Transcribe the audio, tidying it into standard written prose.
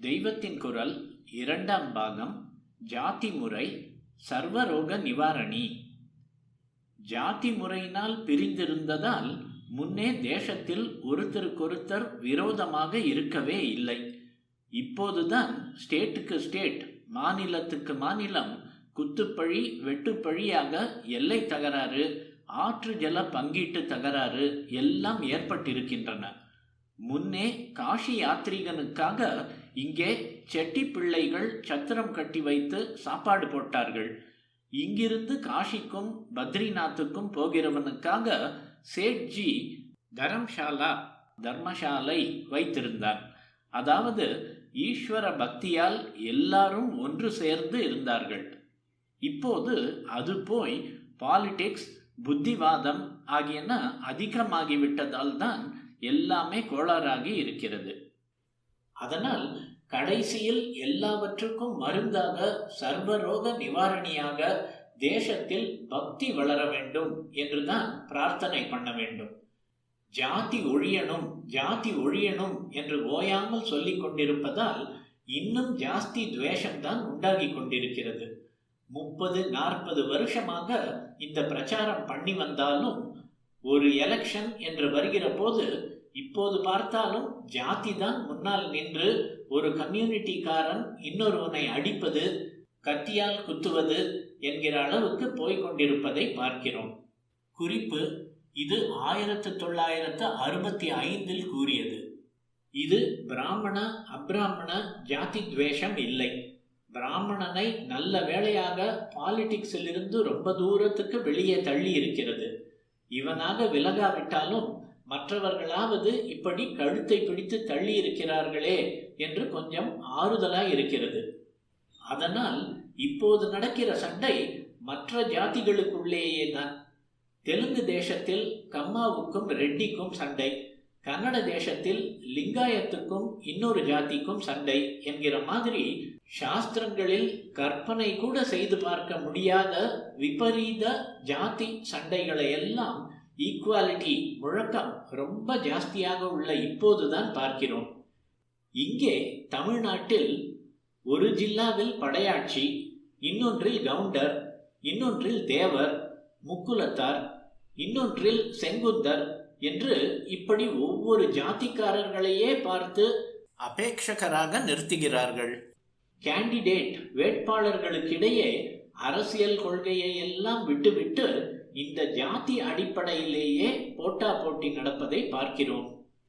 தெய்வத்தின் குரல் இரண்டாம் பாகம். ஜாதி முறை சர்வரோக நிவாரணி. ஜாதி முறையினால் பிரிந்திருந்ததால் முன்னே தேசத்தில் ஒருத்தருக்கொருத்தர் விரோதமாக இருக்கவே இல்லை. இப்போதுதான் ஸ்டேட்டுக்கு ஸ்டேட், மாநிலத்துக்கு மாநிலம் குத்துப்பழி வெட்டுப்பழியாக எல்லை தகராறு, ஆற்று ஜல பங்கீட்டு தகராறு எல்லாம் ஏற்பட்டிருக்கின்றன. முன்னே காஷி யாத்ரீகனுக்காக இங்கே செட்டி பிள்ளைகள் சத்திரம் கட்டி வைத்து சாப்பாடு போட்டார்கள். இங்கிருந்து காஷிக்கும் பத்ரிநாத்துக்கும் போகிறவனுக்காக சேட்ஜி தர்மசாலை வைத்திருந்தார். அதாவது ஈஸ்வர பக்தியால் எல்லாரும் ஒன்று சேர்ந்து இருந்தார்கள். இப்போது அது போய் பாலிடிக்ஸ், புத்திவாதம் ஆகியன அதிகமாகிவிட்டதால் தான் எல்லாமே கோளாறாகி இருக்கிறது. அதனால் கடைசியில் எல்லாவற்றுக்கும் மருந்தாக, சர்வரோக நிவாரணியாக தேசத்தில் பக்தி வளர வேண்டும் என்றுதான் பிரார்த்தனை பண்ண வேண்டும். ஜாதி ஒழியணும், ஜாதி ஒழியணும் என்று ஓயாமல் சொல்லிக் கொண்டிருப்பதால் இன்னும் ஜாஸ்தி துவேஷம்தான் உண்டாகி கொண்டிருக்கிறது. 30-40 வருஷமாக இந்த பிரச்சாரம் பண்ணி வந்தாலும் ஒரு எலெக்ஷன் என்று வருகிற போது இப்போது பார்த்தாலும் ஜாதி தான் முன்னால் நின்று ஒரு கம்யூனிட்டிக்காரன் இன்னொருவனை அடிப்பது, கத்தியால் குத்துவது என்கிற அளவுக்கு போய்கொண்டிருப்பதை பார்க்கிறோம். குறிப்பு: இது 1965 கூறியது. இது பிராமண அப்ராமண ஜாதி துவேஷம் இல்லை. பிராமணனை நல்ல வேளையாக பாலிடிக்ஸில் இருந்து ரொம்ப தூரத்துக்கு வெளியே தள்ளி இருக்கிறது. இவனாக விலகாவிட்டாலும் மற்றவர்களாவது இப்படி கழுத்தை பிடித்து தள்ளி இருக்கிறார்களே என்று கொஞ்சம் ஆறுதலாய் இருக்கிறது. அதனால் இப்போது நடக்கிற சண்டை மற்ற ஜாதிகளுக்குள்ளேயே தான். தெலுங்கு தேசத்தில் கம்மாவுக்கும் ரெட்டிக்கும் சண்டை, கன்னட தேசத்தில் லிங்காயத்துக்கும் இன்னொரு ஜாதிக்கும் சண்டை என்கிற மாதிரி சாஸ்திரங்களில் கற்பனை கூட செய்து பார்க்க முடியாத விபரீத ஜாதி சண்டைகளை எல்லாம் ஈக்குவாலிட்டி முழக்கம் ரொம்ப ஜாஸ்தியாக உள்ள இப்போதுதான் பார்க்கிறோம். இங்கே தமிழ்நாட்டில் ஒரு ஜில்லாவில் படையாட்சி, இன்னொன்றில் கவுண்டர், இன்னொன்றில் தேவர், முக்குலத்தார், இன்னொன்றில் செங்குந்தர் என்று இப்படி ஒவ்வொரு ஜாதிக்காரர்களையே பார்த்து அபேட்சகராக நிறுத்துகிறார்கள். கேண்டிடேட் வேட்பாளர்களுக்கிடையே அரசியல் கொள்கையை எல்லாம் விட்டுவிட்டு இந்த ஜாதி அடிப்படையிலேயே போட்டா போட்டி நடப்பதை பார்க்கிறோம்.